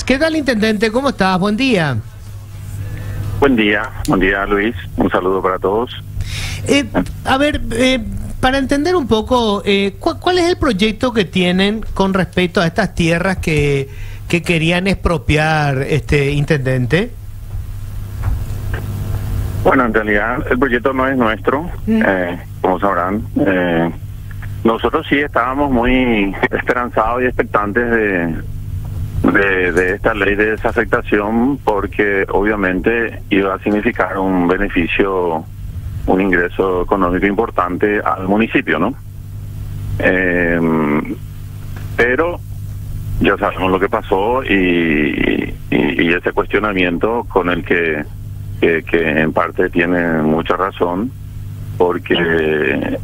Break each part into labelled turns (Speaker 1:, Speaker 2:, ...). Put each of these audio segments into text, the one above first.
Speaker 1: ¿Qué tal, intendente? ¿Cómo estás? Buen día.
Speaker 2: Buen día Luis, un saludo para todos.
Speaker 1: Para entender un poco, ¿cuál es el proyecto que tienen con respecto a estas tierras que querían expropiar, intendente?
Speaker 2: Bueno, en realidad el proyecto no es nuestro, como sabrán. Nosotros sí estábamos muy esperanzados y expectantes de esta ley de desafectación, porque obviamente iba a significar un beneficio, un ingreso económico importante al municipio, ¿no? Pero ya sabemos lo que pasó y ese cuestionamiento con el que en parte tiene mucha razón, porque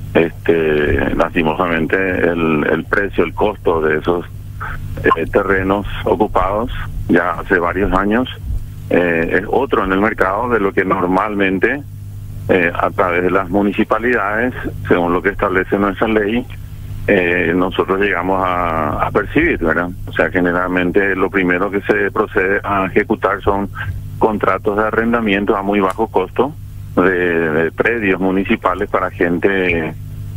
Speaker 2: lastimosamente el precio, el costo de esos terrenos ocupados ya hace varios años es otro en el mercado de lo que normalmente a través de las municipalidades, según lo que establece nuestra ley, nosotros llegamos a percibir, ¿verdad? O sea, generalmente lo primero que se procede a ejecutar son contratos de arrendamiento a muy bajo costo de predios municipales para gente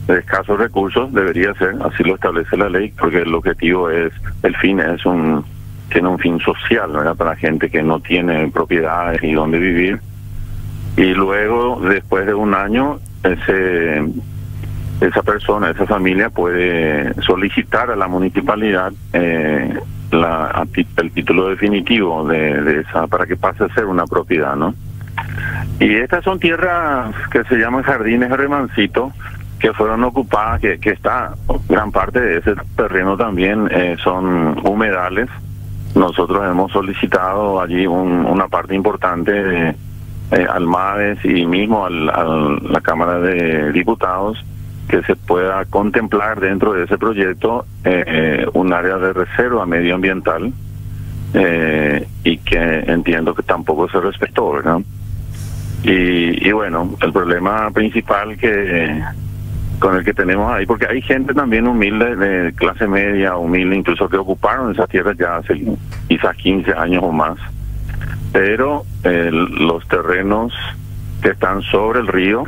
Speaker 2: de escasos recursos. Debería ser, así lo establece la ley, porque el objetivo es, tiene un fin social, ¿verdad? Para gente que no tiene propiedades y dónde vivir. Y luego, después de un año, esa persona, esa familia puede solicitar a la municipalidad el título definitivo de esa, para que pase a ser una propiedad, ¿no? Y estas son tierras que se llaman jardines de Remancito, que fueron ocupadas, que está gran parte de ese terreno también son humedales. Nosotros hemos solicitado allí una parte importante al MADES y mismo a la Cámara de Diputados, que se pueda contemplar dentro de ese proyecto un área de reserva medioambiental, y que entiendo que tampoco se respetó, ¿verdad? Y bueno, el problema principal con el que tenemos ahí, porque hay gente también humilde, de clase media, humilde, incluso que ocuparon esas tierras ya hace quizás 15 años o más, pero los terrenos que están sobre el río,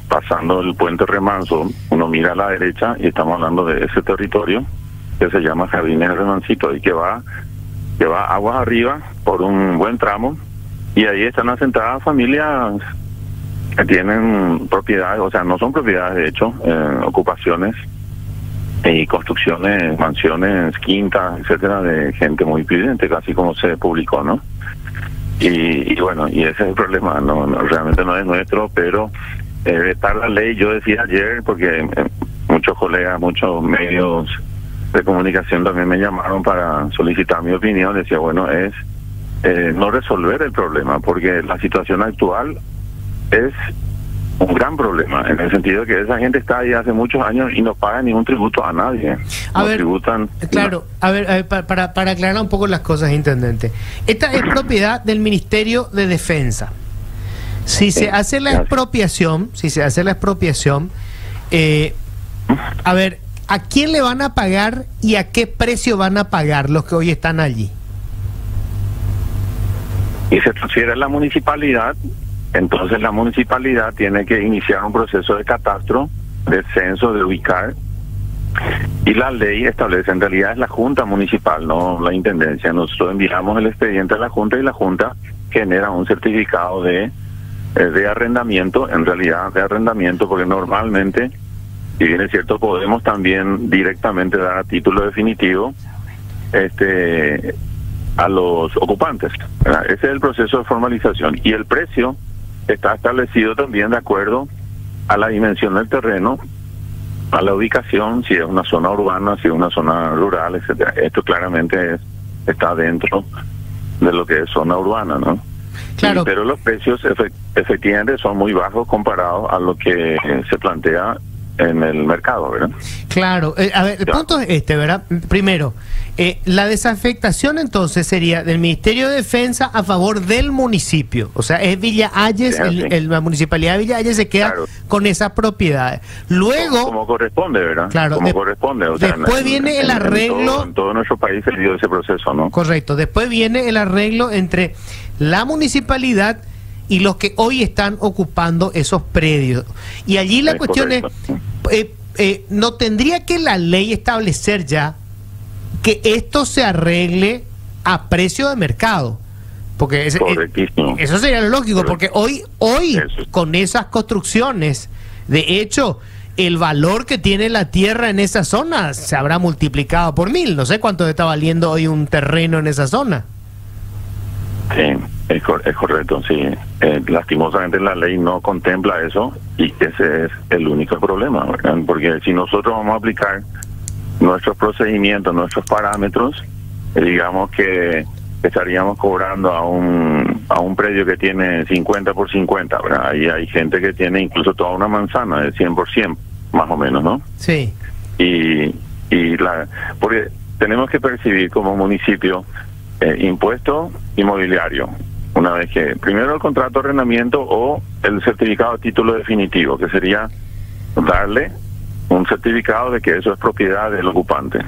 Speaker 2: pasando el puente Remanso, uno mira a la derecha y estamos hablando de ese territorio que se llama Jardines de Remancito, y que va aguas arriba por un buen tramo, y ahí están asentadas familias que tienen propiedades, o sea, no son propiedades de hecho, ocupaciones y construcciones, mansiones, quintas, etcétera, de gente muy pudiente, casi como se publicó, ¿no? Y bueno, y ese es el problema, no realmente no es nuestro, pero vetar la ley, yo decía ayer, porque muchos colegas, muchos medios de comunicación también me llamaron para solicitar mi opinión. Decía, bueno, es no resolver el problema, porque la situación actual es un gran problema, en el sentido de que esa gente está ahí hace muchos años y no paga ningún tributo a nadie.
Speaker 1: Tributan. Claro, para aclarar un poco las cosas, intendente. Esta es propiedad del Ministerio de Defensa. Si se hace la expropiación, ¿a quién le van a pagar y a qué precio van a pagar los que hoy están allí?
Speaker 2: Y se transfiere a la municipalidad. Entonces la municipalidad tiene que iniciar un proceso de catastro, de censo, de ubicar, y la ley establece, en realidad es la Junta Municipal, no la Intendencia. Nosotros enviamos el expediente a la Junta y la Junta genera un certificado de arrendamiento, en realidad de arrendamiento, porque normalmente, si bien es cierto, podemos también directamente dar a título definitivo a los ocupantes, ¿verdad? Ese es el proceso de formalización, y el precio está establecido también de acuerdo a la dimensión del terreno, a la ubicación, si es una zona urbana, si es una zona rural, etcétera. Esto claramente está dentro de lo que es zona urbana, ¿no?
Speaker 1: Claro.
Speaker 2: Pero los precios efectivamente son muy bajos comparados a lo que se plantea en el mercado, ¿verdad?
Speaker 1: Claro, a ver, el punto es este, ¿verdad? Primero, la desafectación entonces sería del Ministerio de Defensa a favor del municipio. O sea, es Villa Ayes, la municipalidad de Villa Ayes se queda con esas propiedades. Luego...
Speaker 2: Como corresponde, ¿verdad?
Speaker 1: Claro.
Speaker 2: Como corresponde. O sea,
Speaker 1: después viene el arreglo...
Speaker 2: En todo nuestro país se dio ese proceso, ¿no?
Speaker 1: Correcto. Después viene el arreglo entre la municipalidad y los que hoy están ocupando esos predios. Y allí la cuestión es, ¿no tendría que la ley establecer ya que esto se arregle a precio de mercado? Porque eso sería lo lógico, porque hoy con esas construcciones, de hecho, el valor que tiene la tierra en esa zona se habrá multiplicado por 1000. No sé cuánto está valiendo hoy un terreno en esa zona.
Speaker 2: Sí, es correcto, sí. Lastimosamente la ley no contempla eso y ese es el único problema, ¿verdad? Porque si nosotros vamos a aplicar nuestros procedimientos, nuestros parámetros, digamos que estaríamos cobrando a un predio que tiene 50 por 50, ¿verdad? Ahí hay gente que tiene incluso toda una manzana de 100%, más o menos, ¿no?
Speaker 1: Sí.
Speaker 2: Porque tenemos que percibir como municipio impuesto inmobiliario, una vez que primero el contrato de arrendamiento o el certificado de título definitivo, que sería darle un certificado de que eso es propiedad del ocupante,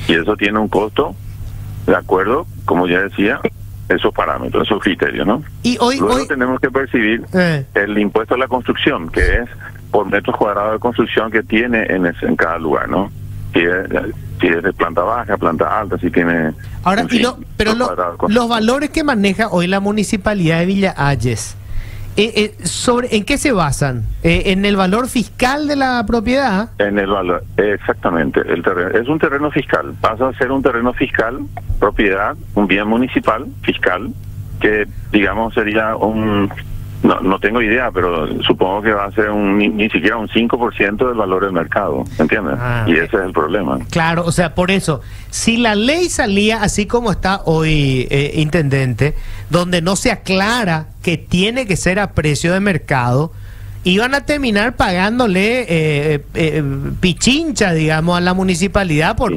Speaker 2: y eso tiene un costo de acuerdo, como ya decía, esos parámetros, esos criterios, ¿no? Y luego tenemos que percibir el impuesto a la construcción, que es por metros cuadrados de construcción que tiene en cada lugar, ¿no? Si es de planta baja, planta alta, si tiene...
Speaker 1: Ahora, pero los valores que maneja hoy la Municipalidad de Villa Ayes, ¿en qué se basan? ¿En el valor fiscal de la propiedad?
Speaker 2: En el valor, exactamente. El terreno es un terreno fiscal, pasa a ser un terreno fiscal, propiedad, un bien municipal, fiscal, que digamos sería no tengo idea, pero supongo que va a ser ni siquiera un 5% del valor del mercado, ¿entiendes? Y ese es el problema.
Speaker 1: Claro, o sea, por eso, si la ley salía así como está hoy, intendente, donde no se aclara que tiene que ser a precio de mercado, iban a terminar pagándole pichincha, digamos, a la municipalidad por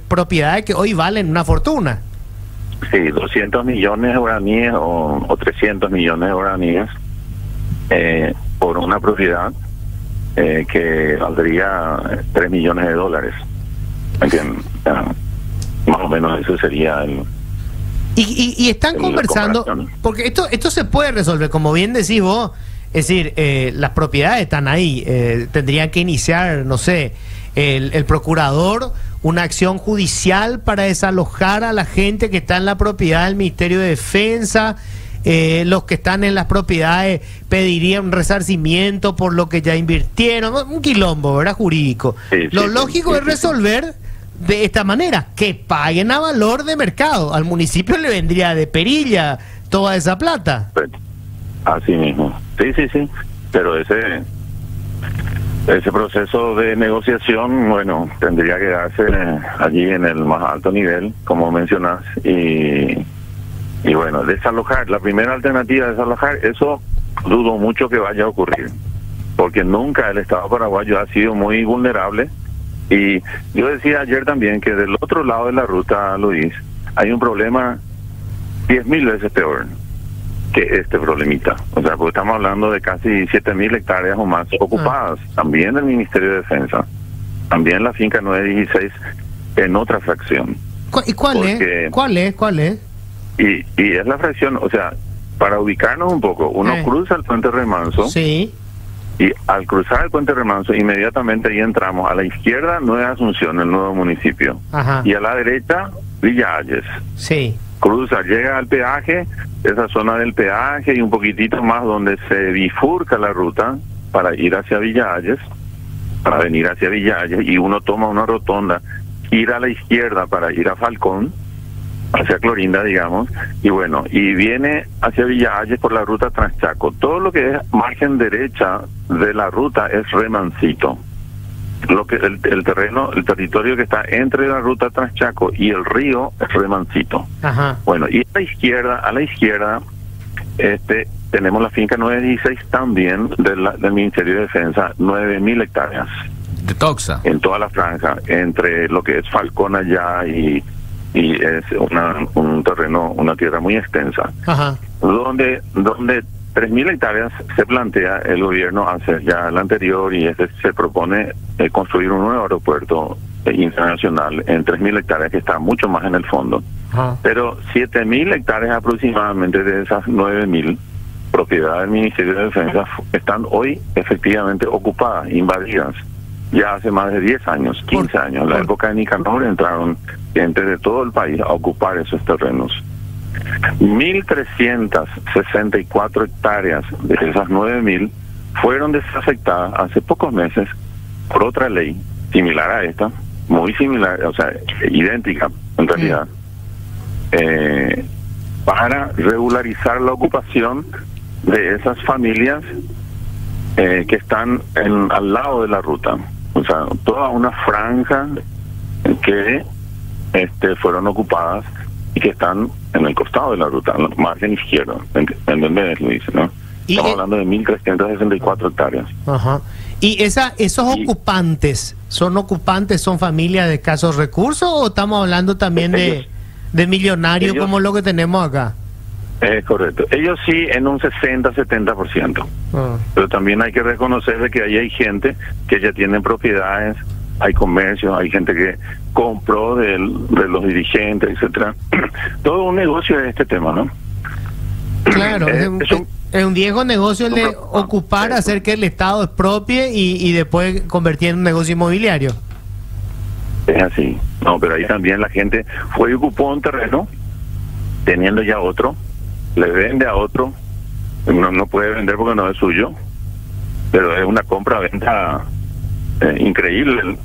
Speaker 1: propiedades que hoy valen una fortuna.
Speaker 2: Sí, 200 millones de guaraníes o 300 millones de guaraníes por una propiedad que valdría 3 millones de dólares. ¿Entiendes? Más o menos eso sería el...
Speaker 1: Y están conversando, porque esto se puede resolver, como bien decís vos, es decir, las propiedades están ahí, tendrían que iniciar, no sé, el procurador una acción judicial para desalojar a la gente que está en la propiedad del Ministerio de Defensa. Los que están en las propiedades pedirían un resarcimiento por lo que ya invirtieron, un quilombo, ¿verdad? Jurídico. Lo lógico es resolver de esta manera, que paguen a valor de mercado. Al municipio le vendría de perilla toda esa plata.
Speaker 2: Así mismo. Sí. Pero ese proceso de negociación, bueno, tendría que darse allí en el más alto nivel, como mencionas, y bueno, desalojar, la primera alternativa de desalojar, eso dudo mucho que vaya a ocurrir, porque nunca el Estado paraguayo ha sido muy vulnerable, y yo decía ayer también que del otro lado de la ruta, Luis, hay un problema 10.000 veces peor que este problemita. O sea, porque estamos hablando de casi 7.000 hectáreas o más ocupadas, también del Ministerio de Defensa, también la finca 916 en otra fracción.
Speaker 1: ¿Y cuál es?
Speaker 2: Y es la fracción, o sea, para ubicarnos un poco, uno cruza el puente Remanso,
Speaker 1: sí,
Speaker 2: y al cruzar el puente Remanso, inmediatamente ahí entramos. A la izquierda, Nueva Asunción, el nuevo municipio. Ajá. Y a la derecha, Villa Ayes.
Speaker 1: Sí.
Speaker 2: Cruza, llega al peaje, esa zona del peaje y un poquitito más donde se bifurca la ruta para ir hacia Villa Ayes, para venir hacia Villa Ayes, y uno toma una rotonda, ir a la izquierda para ir a Falcón, hacia Clorinda, digamos, y bueno, y viene hacia Villa Ayes por la ruta Transchaco. Todo lo que es margen derecha de la ruta es Remancito. Lo que el territorio que está entre la ruta Transchaco y el río es Remancito. Ajá. Bueno, y a la izquierda tenemos la finca 916 también del Ministerio de Defensa, 9.000 hectáreas.
Speaker 3: De Toxa.
Speaker 2: En toda la franja, entre lo que es Falcón allá y es un terreno, una tierra muy extensa.
Speaker 1: Ajá.
Speaker 2: Donde 3.000 hectáreas se plantea el gobierno hace ya el anterior y se propone construir un nuevo aeropuerto internacional en 3.000 hectáreas que está mucho más en el fondo.
Speaker 1: Ajá.
Speaker 2: Pero 7.000 hectáreas aproximadamente de esas 9.000 propiedad del Ministerio de Defensa están hoy efectivamente ocupadas, invadidas. Ya hace más de 10 años, 15 años, en la época de Nicanor entraron gente de todo el país a ocupar esos terrenos. 1.364 hectáreas de esas 9.000 fueron desafectadas hace pocos meses por otra ley similar a esta, muy similar, o sea, idéntica en realidad, para regularizar la ocupación de esas familias que están al lado de la ruta. O sea, toda una franja que fueron ocupadas y que están en el costado de la ruta, en la margen izquierda, en donde lo dice, ¿no? Estamos hablando de 1.364 hectáreas.
Speaker 1: Ajá. ¿Y esos ocupantes, son familias de escasos recursos o estamos hablando también de millonarios como lo que tenemos acá?
Speaker 2: Es correcto. Ellos sí en un 60-70%. Pero también hay que reconocer de que ahí hay gente que ya tiene propiedades, hay comercio, hay gente que compró de los dirigentes, etcétera. Todo un negocio es este tema, ¿no?
Speaker 1: Claro, es un viejo negocio el de ocupar, hacer que el Estado expropie y después convertir en un negocio inmobiliario.
Speaker 2: Es así. No, pero ahí también la gente fue y ocupó un terreno, teniendo ya otro, le vende a otro, no puede vender porque no es suyo, pero es una compra-venta increíble.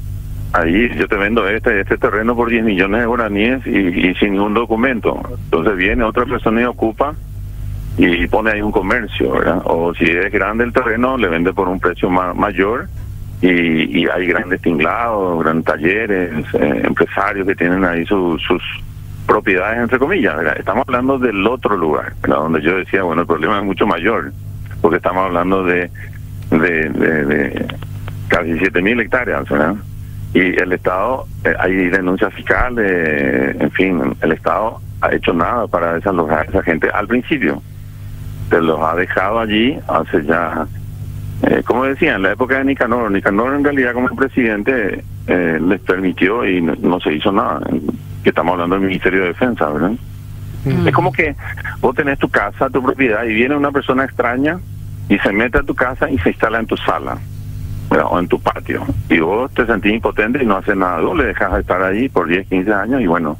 Speaker 2: Ahí yo te vendo este terreno por 10 millones de guaraníes y sin ningún documento. Entonces viene otra persona y ocupa y pone ahí un comercio, ¿verdad? O si es grande el terreno, le vende por un precio mayor y hay grandes tinglados, grandes talleres, empresarios que tienen ahí sus propiedades, entre comillas, ¿verdad? Estamos hablando del otro lugar, ¿verdad? Donde yo decía, bueno, el problema es mucho mayor, porque estamos hablando de casi 7.000 hectáreas, ¿verdad? Y el Estado, hay denuncias fiscales, en fin, el Estado ha hecho nada para desalojar a esa gente al principio. Se los ha dejado allí hace ya, como decía, en la época de Nicanor. Nicanor en realidad como presidente les permitió y no se hizo nada. Que estamos hablando del Ministerio de Defensa, ¿verdad? Es como que vos tenés tu casa, tu propiedad, y viene una persona extraña y se mete a tu casa y se instala en tu sala, ¿verdad? O en tu patio. Y vos te sentís impotente y no haces nada. Vos le dejas de estar ahí por 10, 15 años y bueno,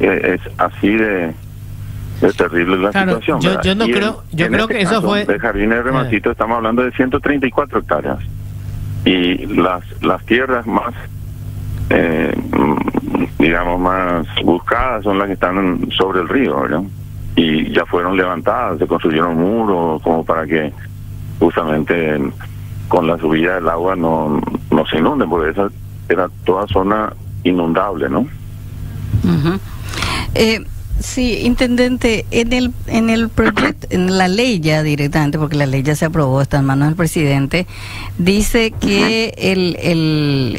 Speaker 2: es así de terrible la situación.
Speaker 1: Yo creo que eso fue...
Speaker 2: De Jardines de Remancito estamos hablando de 134 hectáreas. Y las tierras más... digamos más buscadas son las que están sobre el río, ¿verdad? Y ya fueron levantadas, se construyeron muros como para que justamente con la subida del agua no se inunden, porque esa era toda zona inundable, ¿no?
Speaker 4: Sí, intendente, en el proyecto, en la ley ya directamente, porque la ley ya se aprobó, está en manos del presidente, dice que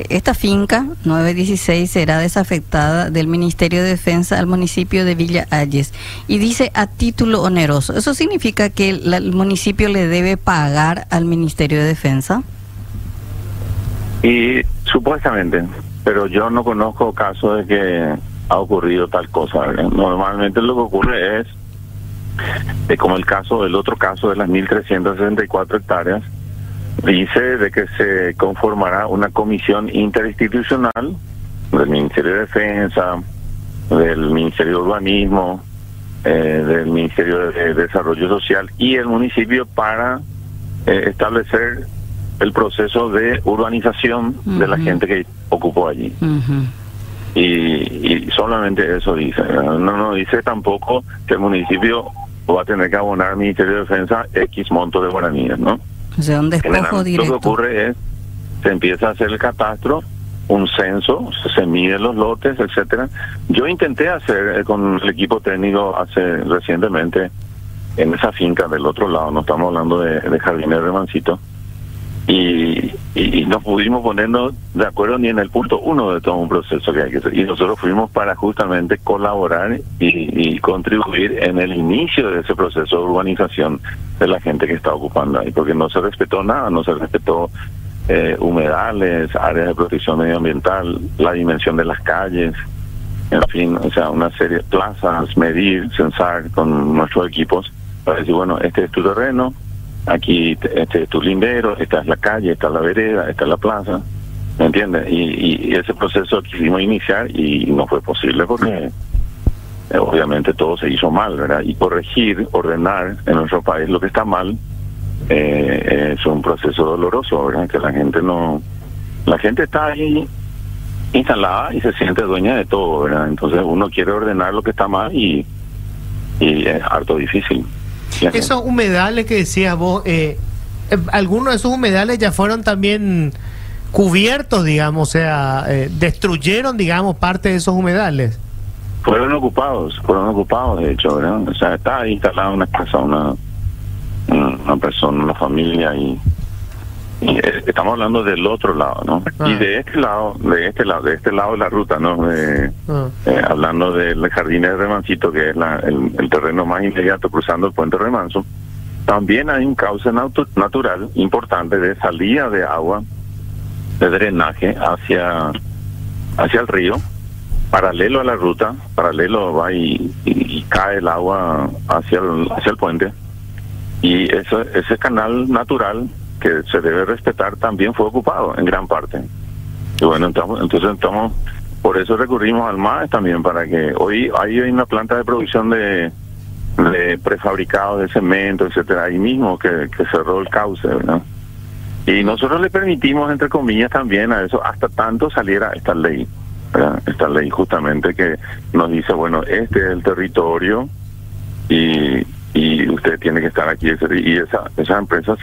Speaker 4: esta finca 916 será desafectada del Ministerio de Defensa al municipio de Villa Ayes, y dice a título oneroso. ¿Eso significa que el municipio le debe pagar al Ministerio de Defensa?
Speaker 2: Y supuestamente, pero yo no conozco casos de que ha ocurrido tal cosa, ¿verdad? Normalmente lo que ocurre es como el otro caso de las 1.364 hectáreas, dice de que se conformará una comisión interinstitucional del Ministerio de Defensa, del Ministerio de Urbanismo, del Ministerio de Desarrollo Social y el municipio para establecer el proceso de urbanización de la gente que ocupó allí. Y solamente eso dice, no dice tampoco que el municipio va a tener que abonar al Ministerio de Defensa X monto de guaraníes, ¿no?
Speaker 4: O sea, un despojo directo.
Speaker 2: Lo que ocurre es, se empieza a hacer el catastro, un censo, se miden los lotes, etcétera. Yo intenté hacer con el equipo técnico recientemente en esa finca del otro lado, no estamos hablando de Jardines de Remancito, y no pudimos ponernos de acuerdo ni en el punto 1 de todo un proceso que hay que hacer. Y nosotros fuimos para justamente colaborar y contribuir en el inicio de ese proceso de urbanización de la gente que está ocupando ahí, porque no se respetó nada, no se respetó humedales, áreas de protección medioambiental, la dimensión de las calles, en fin, o sea, una serie de plazas, medir, censar con nuestros equipos para decir, bueno, este es tu terreno, aquí este es tu lindero, esta es la calle, esta es la vereda, esta es la plaza, ¿me entiendes? Y ese proceso quisimos iniciar y no fue posible porque obviamente todo se hizo mal, ¿verdad? Y corregir, ordenar en nuestro país lo que está mal es un proceso doloroso, ¿verdad? Que la gente está ahí instalada y se siente dueña de todo, ¿verdad? Entonces uno quiere ordenar lo que está mal y es harto difícil.
Speaker 1: Esos humedales que decías vos, algunos de esos humedales ya fueron también cubiertos, digamos, o sea, destruyeron, digamos, parte de esos humedales.
Speaker 2: Fueron ocupados, de hecho, ¿verdad? O sea, está ahí instalada una casa, una persona, una familia y estamos hablando del otro lado, ¿no? Y de este lado de la ruta, ¿no? Hablando del Jardín de Remancito, que es el terreno más inmediato cruzando el puente Remanso, también hay un cauce natural importante de salida de agua, de drenaje hacia el río, paralelo a la ruta, paralelo va y cae el agua hacia el puente, y ese canal natural que se debe respetar también fue ocupado en gran parte. Y bueno, entonces por eso recurrimos al MAES también, para que hoy hay una planta de producción de prefabricados de cemento, etcétera, ahí mismo que cerró el cauce, ¿verdad? Y nosotros le permitimos, entre comillas, también a eso, hasta tanto saliera esta ley, ¿verdad? Esta ley justamente que nos dice, bueno, este es el territorio y usted tiene que estar aquí. Y esa empresa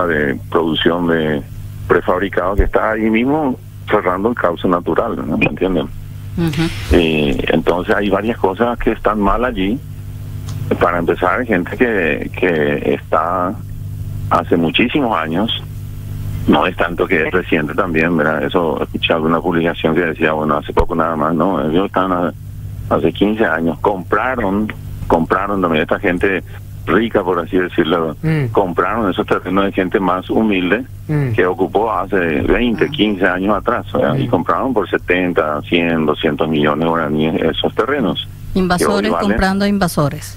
Speaker 2: de producción de prefabricados que está ahí mismo cerrando el cauce natural, ¿no? ¿Me entienden? Y entonces hay varias cosas que están mal allí. Para empezar, hay gente que está hace muchísimos años, no es tanto que es reciente también, ¿verdad? Eso, escuché alguna publicación que decía, bueno, hace poco nada más, no, ellos están hace 15 años, compraron también esta gente rica, por así decirlo, compraron esos terrenos de gente más humilde que ocupó hace 20, 15 años atrás, ¿verdad? Y compraron por 70, 100, 200 millones de guaraníes esos terrenos.
Speaker 4: Invasores comprando a invasores.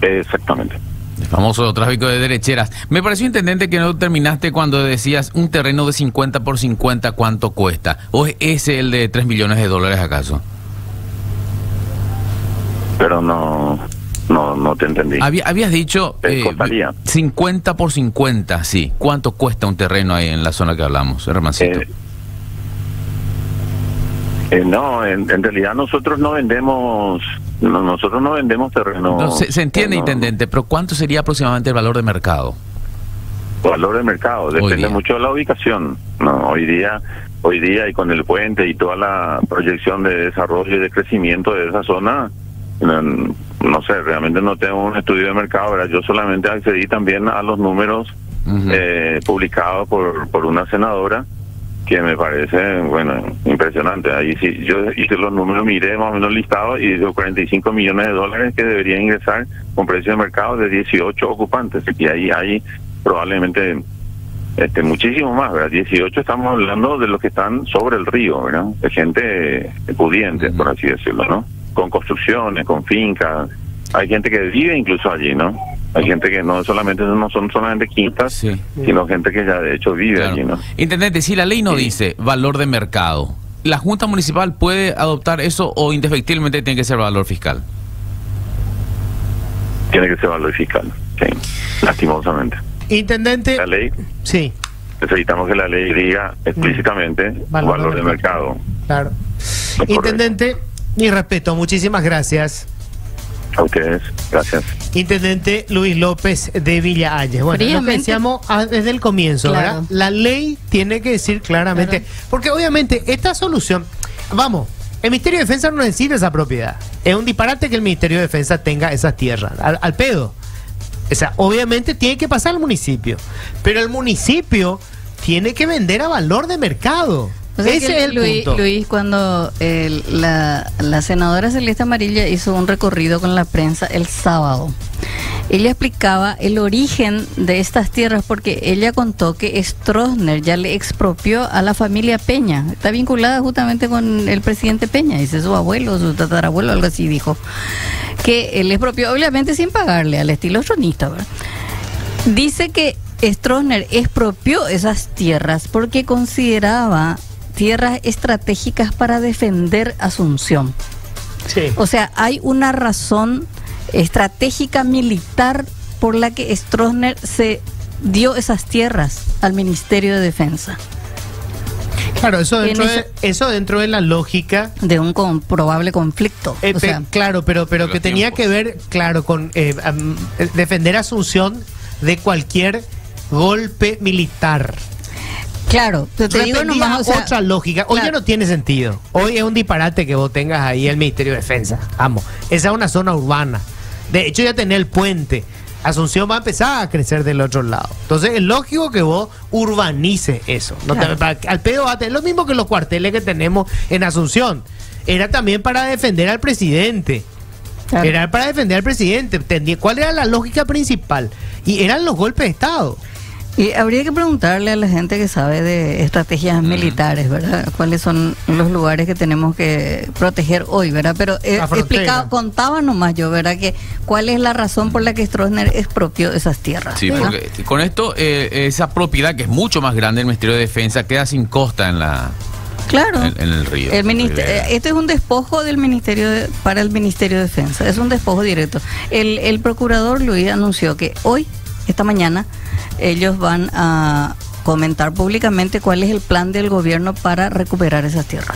Speaker 2: Exactamente.
Speaker 3: El famoso tráfico de derecheras. Me pareció, intendente, que no terminaste cuando decías un terreno de 50 por 50, ¿cuánto cuesta? ¿O es ese el de 3 millones de dólares acaso?
Speaker 2: Pero no te entendí.
Speaker 3: Habías dicho 50 por 50, sí. ¿Cuánto cuesta un terreno ahí en la zona que hablamos, Hermancito?
Speaker 2: No, en realidad nosotros no vendemos terreno.
Speaker 3: No, se entiende, intendente, pero ¿cuánto sería aproximadamente el valor de mercado?
Speaker 2: Valor de mercado depende mucho de la ubicación. No, hoy día y con el puente y toda la proyección de desarrollo y de crecimiento de esa zona, no sé, realmente no tengo un estudio de mercado, ¿verdad? Yo solamente accedí también a los números publicados por una senadora, que me parece, bueno, impresionante. Ahí sí, yo hice los números, miré más o menos listados y digo 45 millones de dólares que deberían ingresar con precio de mercado de 18 ocupantes. Y ahí hay probablemente muchísimo más, ¿verdad? 18 estamos hablando de los que están sobre el río, ¿verdad? De gente pudiente, por así decirlo, ¿no? Con construcciones, con fincas. Hay gente que vive incluso allí, ¿no? Hay gente que no son solamente quintas, sino gente que ya de hecho vive allí, ¿no?
Speaker 3: Intendente, si la ley no dice valor de mercado, ¿la Junta Municipal puede adoptar eso o indefectiblemente tiene que ser valor fiscal?
Speaker 2: Tiene que ser valor fiscal, sí, lastimosamente.
Speaker 1: Intendente.
Speaker 2: La ley.
Speaker 1: Sí.
Speaker 2: Necesitamos que la ley diga explícitamente valor de mercado.
Speaker 1: Claro. Intendente, mi respeto, muchísimas gracias.
Speaker 2: A ustedes, gracias.
Speaker 1: Intendente Luis López de Villa Ayes. Bueno, lo que decíamos desde el comienzo, claro, ¿verdad? La ley tiene que decir claramente, porque obviamente esta solución, vamos, El Ministerio de Defensa no necesita esa propiedad. Es un disparate que el Ministerio de Defensa tenga esas tierras, al pedo. O sea, obviamente tiene que pasar al municipio, pero el municipio tiene que vender a valor de mercado.
Speaker 4: O sea,
Speaker 1: ese es el punto.
Speaker 4: Luis, cuando la senadora Celeste Amarilla hizo un recorrido con la prensa el sábado, ella explicaba el origen de estas tierras porque ella contó que Stroessner ya le expropió a la familia Peña. Está vinculada justamente con el presidente Peña, dice su abuelo, su tatarabuelo, algo así dijo. Que él expropió, obviamente sin pagarle, al estilo tronista, ¿verdad? Dice que Stroessner expropió esas tierras porque consideraba tierras estratégicas para defender Asunción.
Speaker 1: Sí.
Speaker 4: O sea, hay una razón estratégica militar por la que Stroessner se dio esas tierras al Ministerio de Defensa.
Speaker 1: Claro, eso dentro de la lógica
Speaker 4: de un probable conflicto. O sea,
Speaker 1: claro, pero que tenía que ver, claro, con defender Asunción de cualquier golpe militar.
Speaker 4: Claro, te digo nomás, o sea,
Speaker 1: otra lógica. Hoy
Speaker 4: claro,
Speaker 1: ya no tiene sentido. Hoy es un disparate que vos tengas ahí el Ministerio de Defensa. Vamos, esa es una zona urbana. De hecho, ya tenés el puente. Asunción va a empezar a crecer del otro lado. Entonces, es lógico que vos urbanices eso. No
Speaker 4: claro.
Speaker 1: Al pedo va a tener lo mismo que los cuarteles que tenemos en Asunción. Era también para defender al presidente.
Speaker 4: claro.
Speaker 1: Era para defender al presidente. ¿Cuál era la lógica principal? Y eran los golpes de Estado.
Speaker 4: Y habría que preguntarle a la gente que sabe de estrategias militares, ¿verdad? ¿Cuáles son los lugares que tenemos que proteger hoy, ¿verdad? Pero contaba nomás yo, ¿verdad? Que cuál es la razón por la que Stroessner expropió esas tierras.
Speaker 3: Sí,
Speaker 4: ¿verdad?
Speaker 3: porque con esto, esa propiedad que es mucho más grande del Ministerio de Defensa queda sin costa en la...
Speaker 4: Claro.
Speaker 3: En el río.
Speaker 4: Este es un despojo del para el Ministerio de Defensa. Es un despojo directo. El procurador Luis anunció que hoy, esta mañana, ellos van a comentar públicamente cuál es el plan del gobierno para recuperar esas tierras.